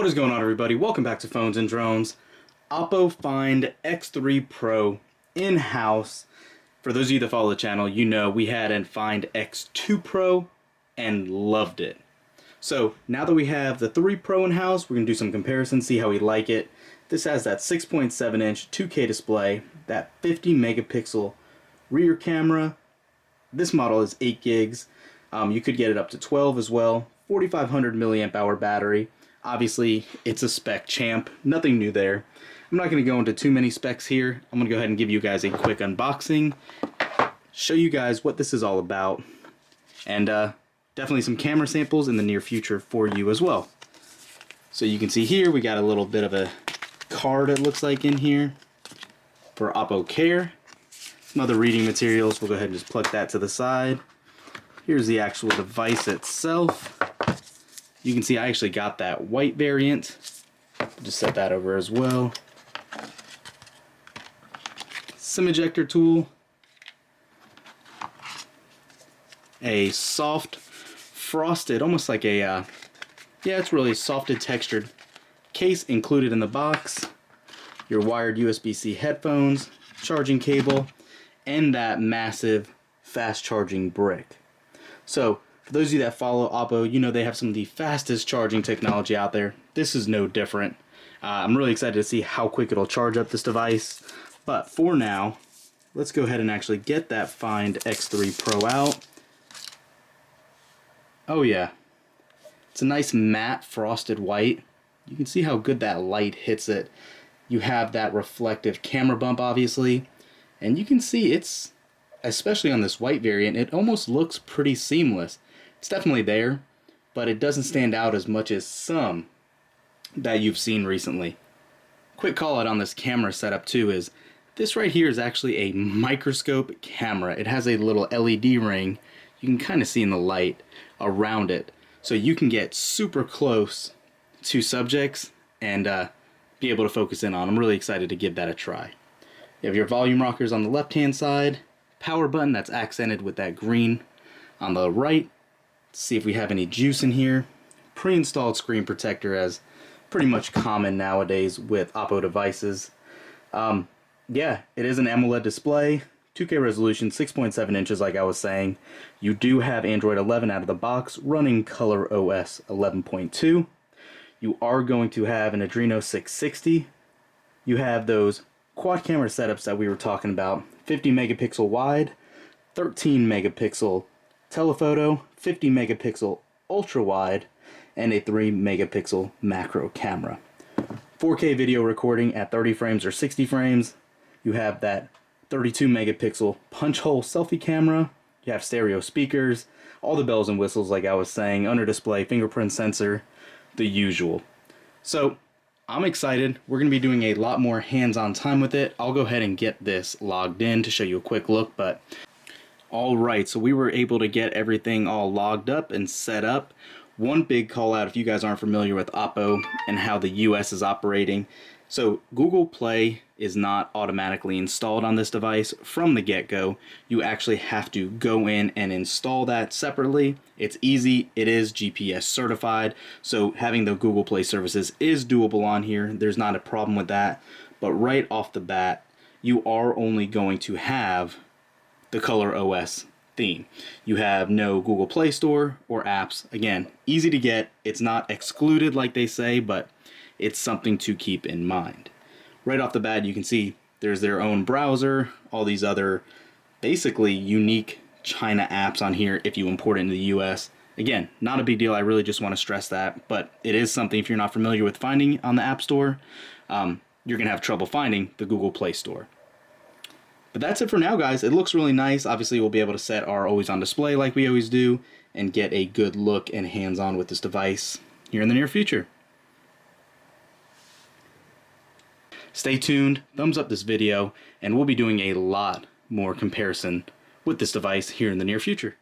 What is going on, everybody? Welcome back to Phones and Drones. Oppo Find X3 Pro in-house. For those of you that follow the channel, you know we had a Find X2 Pro and loved it. So now that we have the 3 Pro in-house, we're going to do some comparisons, see how we like it. This has that 6.7-inch 2K display, that 50 megapixel rear camera. This model is 8 gigs. You could get it up to 12 as well. 4,500 milliamp hour battery. Obviously, it's a spec champ. Nothing new there. I'm not going to go into too many specs here. I'm going to go ahead and give you guys a quick unboxing, show you guys what this is all about, and definitely some camera samples in the near future for you as well. So you can see here we got a little bit of a card, it looks like, in here for Oppo Care. Some other reading materials. We'll go ahead and just plug that to the side. Here's the actual device itself. You can see I actually got that white variant. Just set that over as well. SIM ejector tool. A soft, frosted, almost like a, yeah, it's really softed, textured case included in the box. Your wired USB-C headphones, charging cable, and that massive fast charging brick. So, for those of you that follow Oppo, you know they have some of the fastest charging technology out there. This is no different. I'm really excited to see how quick it'll charge up this device. But for now, let's go ahead and actually get that Find X3 Pro out. Oh yeah, it's a nice matte frosted white. You can see how good that light hits it. You have that reflective camera bump, obviously, and you can see it's, especially on this white variant, it almost looks pretty seamless. It's definitely there, but it doesn't stand out as much as some that you've seen recently. Quick call out on this camera setup too is this right here is actually a microscope camera. It has a little LED ring you can kind of see in the light around it, so you can get super close to subjects and be able to focus in on. I'm really excited to give that a try. You have your volume rockers on the left hand side, power button that's accented with that green on the right. Let's see if we have any juice in here. Pre-installed screen protector, as pretty much common nowadays with Oppo devices. Yeah, it is an AMOLED display, 2K resolution, 6.7 inches like I was saying. You do have Android 11 out of the box, running ColorOS 11.2. You are going to have an Adreno 660. You have those quad camera setups that we were talking about, 50 megapixel wide, 13 megapixel telephoto, 50 megapixel ultra wide, and a 3 megapixel macro camera. 4K video recording at 30 frames or 60 frames. You have that 32 megapixel punch hole selfie camera. You have stereo speakers, all the bells and whistles like I was saying, under display fingerprint sensor, the usual. So I'm excited. We're going to be doing a lot more hands-on time with it. I'll go ahead and get this logged in to show you a quick look, but alright, so we were able to get everything all logged up and set up. One big call out if you guys aren't familiar with Oppo and how the US is operating. So Google Play is not automatically installed on this device from the get-go. You actually have to go in and install that separately. It's easy, it is GPS certified, so having the Google Play services is doable on here. There's not a problem with that. But right off the bat, you are only going to have the ColorOS theme. You have no Google Play Store or apps. Again, easy to get. It's not excluded like they say, but it's something to keep in mind. Right off the bat, you can see there's their own browser, all these other basically unique China apps on here if you import it into the US. Again, not a big deal. I really just want to stress that, but it is something if you're not familiar with finding on the App Store, you're going to have trouble finding the Google Play Store. But that's it for now, guys. It looks really nice. Obviously, we'll be able to set our always on display like we always do and get a good look and hands-on with this device here in the near future. Stay tuned, thumbs up this video, and we'll be doing a lot more comparison with this device here in the near future.